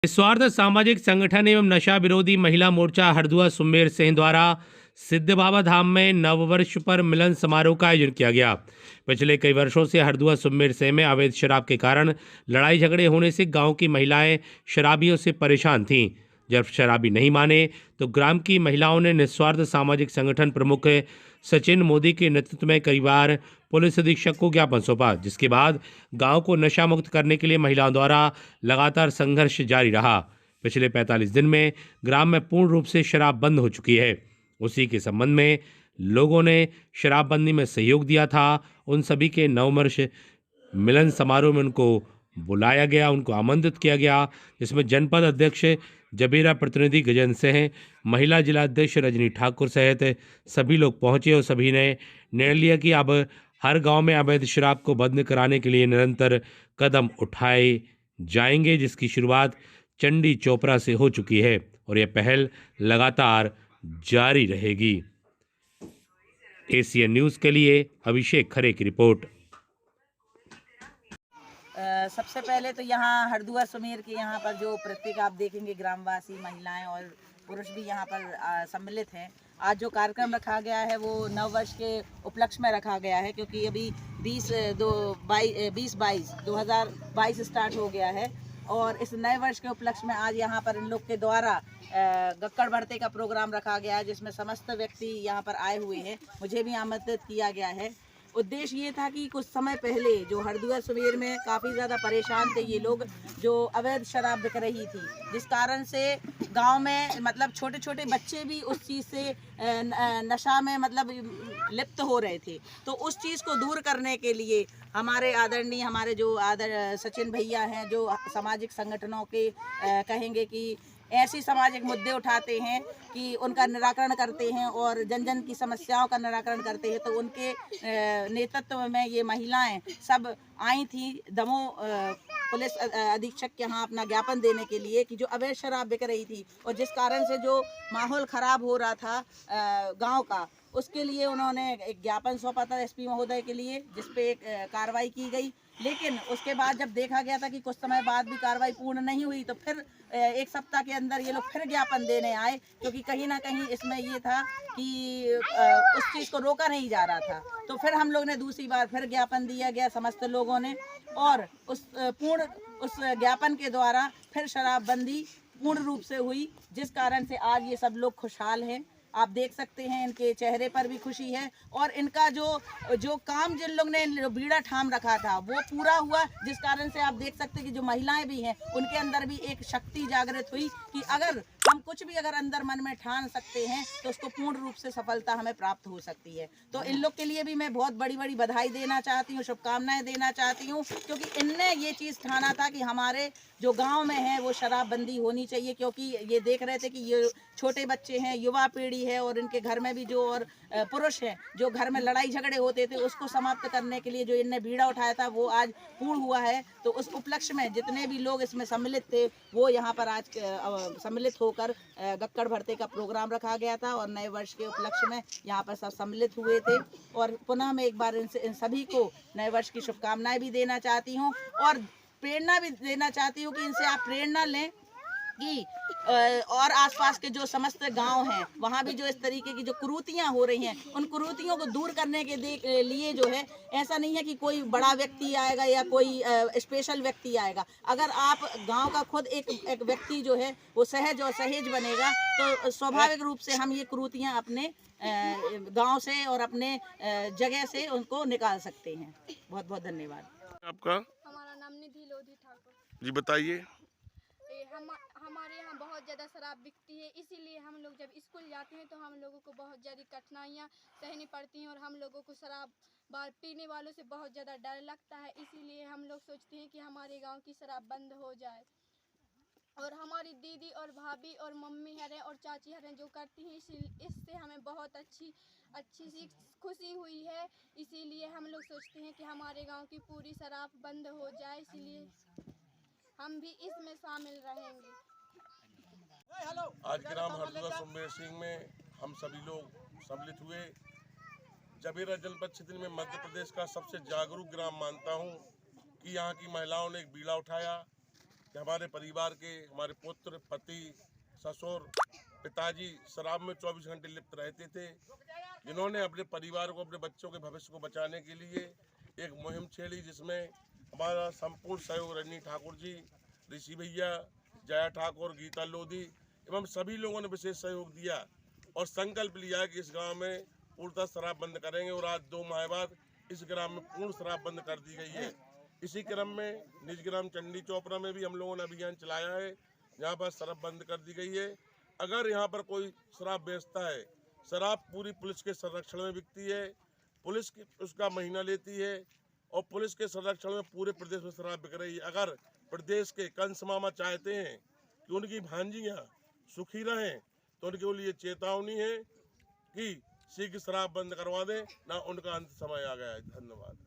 निस्वार्थ सामाजिक संगठन एवं नशा विरोधी महिला मोर्चा हरदुआ सुमेर सिंह द्वारा सिद्ध बाबा धाम में नववर्ष पर मिलन समारोह का आयोजन किया गया। पिछले कई वर्षों से हरदुआ सुमेर सिंह में अवैध शराब के कारण लड़ाई झगड़े होने से गांव की महिलाएं शराबियों से परेशान थीं। जब शराबी नहीं माने तो ग्राम की महिलाओं ने निस्वार्थ सामाजिक संगठन प्रमुख सचिन मोदी के नेतृत्व में कई बार पुलिस अधीक्षक को ज्ञापन सौंपा, जिसके बाद गांव को नशा मुक्त करने के लिए महिलाओं द्वारा लगातार संघर्ष जारी रहा। पिछले 45 दिन में ग्राम में पूर्ण रूप से शराब बंद हो चुकी है। उसी के संबंध में लोगों ने शराबबंदी में सहयोग दिया था। उन सभी के नववर्ष मिलन समारोह में उनको बुलाया गया, उनको आमंत्रित किया गया, जिसमें जनपद अध्यक्ष जबीरा प्रतिनिधि गजेंद्र सिंह, महिला जिला अध्यक्ष रजनी ठाकुर सहित सभी लोग पहुंचे और सभी ने निर्णय लिया कि अब हर गांव में अवैध शराब को बंद कराने के लिए निरंतर कदम उठाए जाएंगे, जिसकी शुरुआत चंडी चोपड़ा से हो चुकी है और यह पहल लगातार जारी रहेगी। एशियन न्यूज़ के लिए अभिषेक खरे की रिपोर्ट। सबसे पहले तो यहाँ हरदुआ सुमेर के यहाँ पर जो प्रत्येक आप देखेंगे ग्रामवासी, महिलाएं और पुरुष भी यहाँ पर सम्मिलित हैं। आज जो कार्यक्रम रखा गया है वो नववर्ष के उपलक्ष्य में रखा गया है, क्योंकि अभी 2022 स्टार्ट हो गया है और इस नए वर्ष के उपलक्ष्य में आज यहाँ पर इन लोग के द्वारा गक्कड़ भरते का प्रोग्राम रखा गया है, जिसमें समस्त व्यक्ति यहाँ पर आए हुए हैं। मुझे भी आमंत्रित किया गया है। उद्देश्य ये था कि कुछ समय पहले जो हरदुआ सुमेर में काफ़ी ज़्यादा परेशान थे ये लोग, जो अवैध शराब बिक रही थी, जिस कारण से गांव में मतलब छोटे छोटे बच्चे भी उस चीज़ से नशा में मतलब लिप्त हो रहे थे। तो उस चीज़ को दूर करने के लिए हमारे आदरणीय हमारे जो सचिन भैया हैं, जो सामाजिक संगठनों के कहेंगे कि ऐसी सामाजिक मुद्दे उठाते हैं कि उनका निराकरण करते हैं और जन जन की समस्याओं का निराकरण करते हैं। तो उनके नेतृत्व में ये महिलाएं सब आई थी दमोह पुलिस अधीक्षक के यहाँ अपना ज्ञापन देने के लिए कि जो अवैध शराब बिक रही थी और जिस कारण से जो माहौल ख़राब हो रहा था गांव का, उसके लिए उन्होंने एक ज्ञापन सौंपा था एसपी महोदय के लिए, जिस पे एक कार्रवाई की गई। लेकिन उसके बाद जब देखा गया था कि कुछ समय बाद भी कार्रवाई पूर्ण नहीं हुई, तो फिर एक सप्ताह के अंदर ये लोग फिर ज्ञापन देने आए, क्योंकि कहीं ना कहीं इसमें ये था कि उस चीज़ को रोका नहीं जा रहा था। तो फिर हम लोग ने दूसरी बार फिर ज्ञापन दिया गया समस्त लोगों ने, और उस ज्ञापन के द्वारा फिर शराबबंदी पूर्ण रूप से हुई, जिस कारण से आज ये सब लोग खुशहाल हैं। आप देख सकते हैं इनके चेहरे पर भी खुशी है और इनका जो काम जिन लोग ने बीड़ा ठाम रखा था वो पूरा हुआ, जिस कारण से आप देख सकते हैं कि जो महिलाएं भी हैं उनके अंदर भी एक शक्ति जागृत हुई कि अगर हम कुछ भी अगर अंदर मन में ठान सकते हैं तो उसको पूर्ण रूप से सफलता हमें प्राप्त हो सकती है। तो इन लोग के लिए भी मैं बहुत बड़ी बड़ी बधाई देना चाहती हूँ, शुभकामनाएं देना चाहती हूँ, क्योंकि इनने ये चीज़ ठाना था कि हमारे जो गांव में है वो शराबबंदी होनी चाहिए। क्योंकि ये देख रहे थे कि ये छोटे बच्चे हैं, युवा पीढ़ी है और इनके घर में भी जो और पुरुष हैं जो घर में लड़ाई झगड़े होते थे उसको समाप्त करने के लिए जो इनने बीड़ा उठाया था वो आज पूर्ण हुआ है। तो उस उपलक्ष्य में जितने भी लोग इसमें सम्मिलित थे वो यहाँ पर आज सम्मिलित होकर गक्कड़ भरते का प्रोग्राम रखा गया था और नए वर्ष के उपलक्ष्य में यहाँ पर सब सम्मिलित हुए थे। और पुनः मैं एक बार इन सभी को नए वर्ष की शुभकामनाएं भी देना चाहती हूँ और प्रेरणा भी देना चाहती हूँ कि इनसे आप प्रेरणा लें कि और आसपास के जो समस्त गांव हैं वहाँ भी जो इस तरीके की जो कुरीतियाँ हो रही हैं उन कुरीतियों को दूर करने के लिए जो है, ऐसा नहीं है कि कोई बड़ा व्यक्ति आएगा या कोई स्पेशल व्यक्ति आएगा। अगर आप गांव का खुद एक व्यक्ति जो है वो सहज और सहेज बनेगा तो स्वाभाविक रूप से हम ये कुरीतियाँ अपने गांव से और अपने जगह से उनको निकाल सकते हैं। बहुत बहुत धन्यवाद। आपका? हमारा नाम निधि लोधी ठाकुर जी बताइए। हमारे यहाँ बहुत ज़्यादा शराब बिकती है, इसीलिए हम लोग जब स्कूल जाते हैं तो हम लोगों को बहुत ज़्यादा कठिनाइयाँ सहनी पड़ती हैं और हम लोगों को शराब पीने वालों से बहुत ज़्यादा डर लगता है। इसीलिए हम लोग सोचते हैं कि हमारे गांव की शराब बंद हो जाए। और हमारी दीदी और भाभी और मम्मी हरें और चाची हरें जो करती हैं, इससे हमें बहुत अच्छी सी खुशी हुई है। इसीलिए हम लोग सोचते हैं कि हमारे गाँव की पूरी शराब बंद हो जाए, इसीलिए हम भी इसमें शामिल रहेंगे। आज ग्राम हरदुआ सुमेर सिंह में हम सभी लोग सम्मिलित हुए। जबीरा जनपद क्षेत्र में मध्य प्रदेश का सबसे जागरूक ग्राम मानता हूं कि यहाँ की महिलाओं ने एक बीड़ा उठाया कि हमारे परिवार के, हमारे पुत्र, पति, ससुर, पिताजी शराब में 24 घंटे लिप्त रहते थे, जिन्होंने अपने परिवार को, अपने बच्चों के भविष्य को बचाने के लिए एक मुहिम छेड़ी, जिसमें हमारा संपूर्ण सहयोग रजनी ठाकुर जी, ऋषि भैया, जया ठाकुर, गीता लोधी एवं सभी लोगों ने विशेष सहयोग दिया और संकल्प लिया कि इस गांव में पूर्णतः शराब बंद करेंगे। और आज 2 माह बाद इस ग्राम में पूर्ण शराब बंद कर दी गई है। इसी क्रम में निज ग्राम चंडी चोपड़ा में भी हम लोगों ने अभियान चलाया है, यहाँ पर शराब बंद कर दी गई है। अगर यहाँ पर कोई शराब बेचता है, शराब पूरी पुलिस के संरक्षण में बिकती है, पुलिस उसका महीना लेती है और पुलिस के संरक्षण में पूरे प्रदेश में शराब बिक रही है। अगर प्रदेश के कंस मामा चाहते हैं कि उनकी भांजियाँ सुखी रहें, तो उनके लिए चेतावनी है कि शीघ्र शराब बंद करवा दें, ना उनका अंत समय आ गया है। धन्यवाद।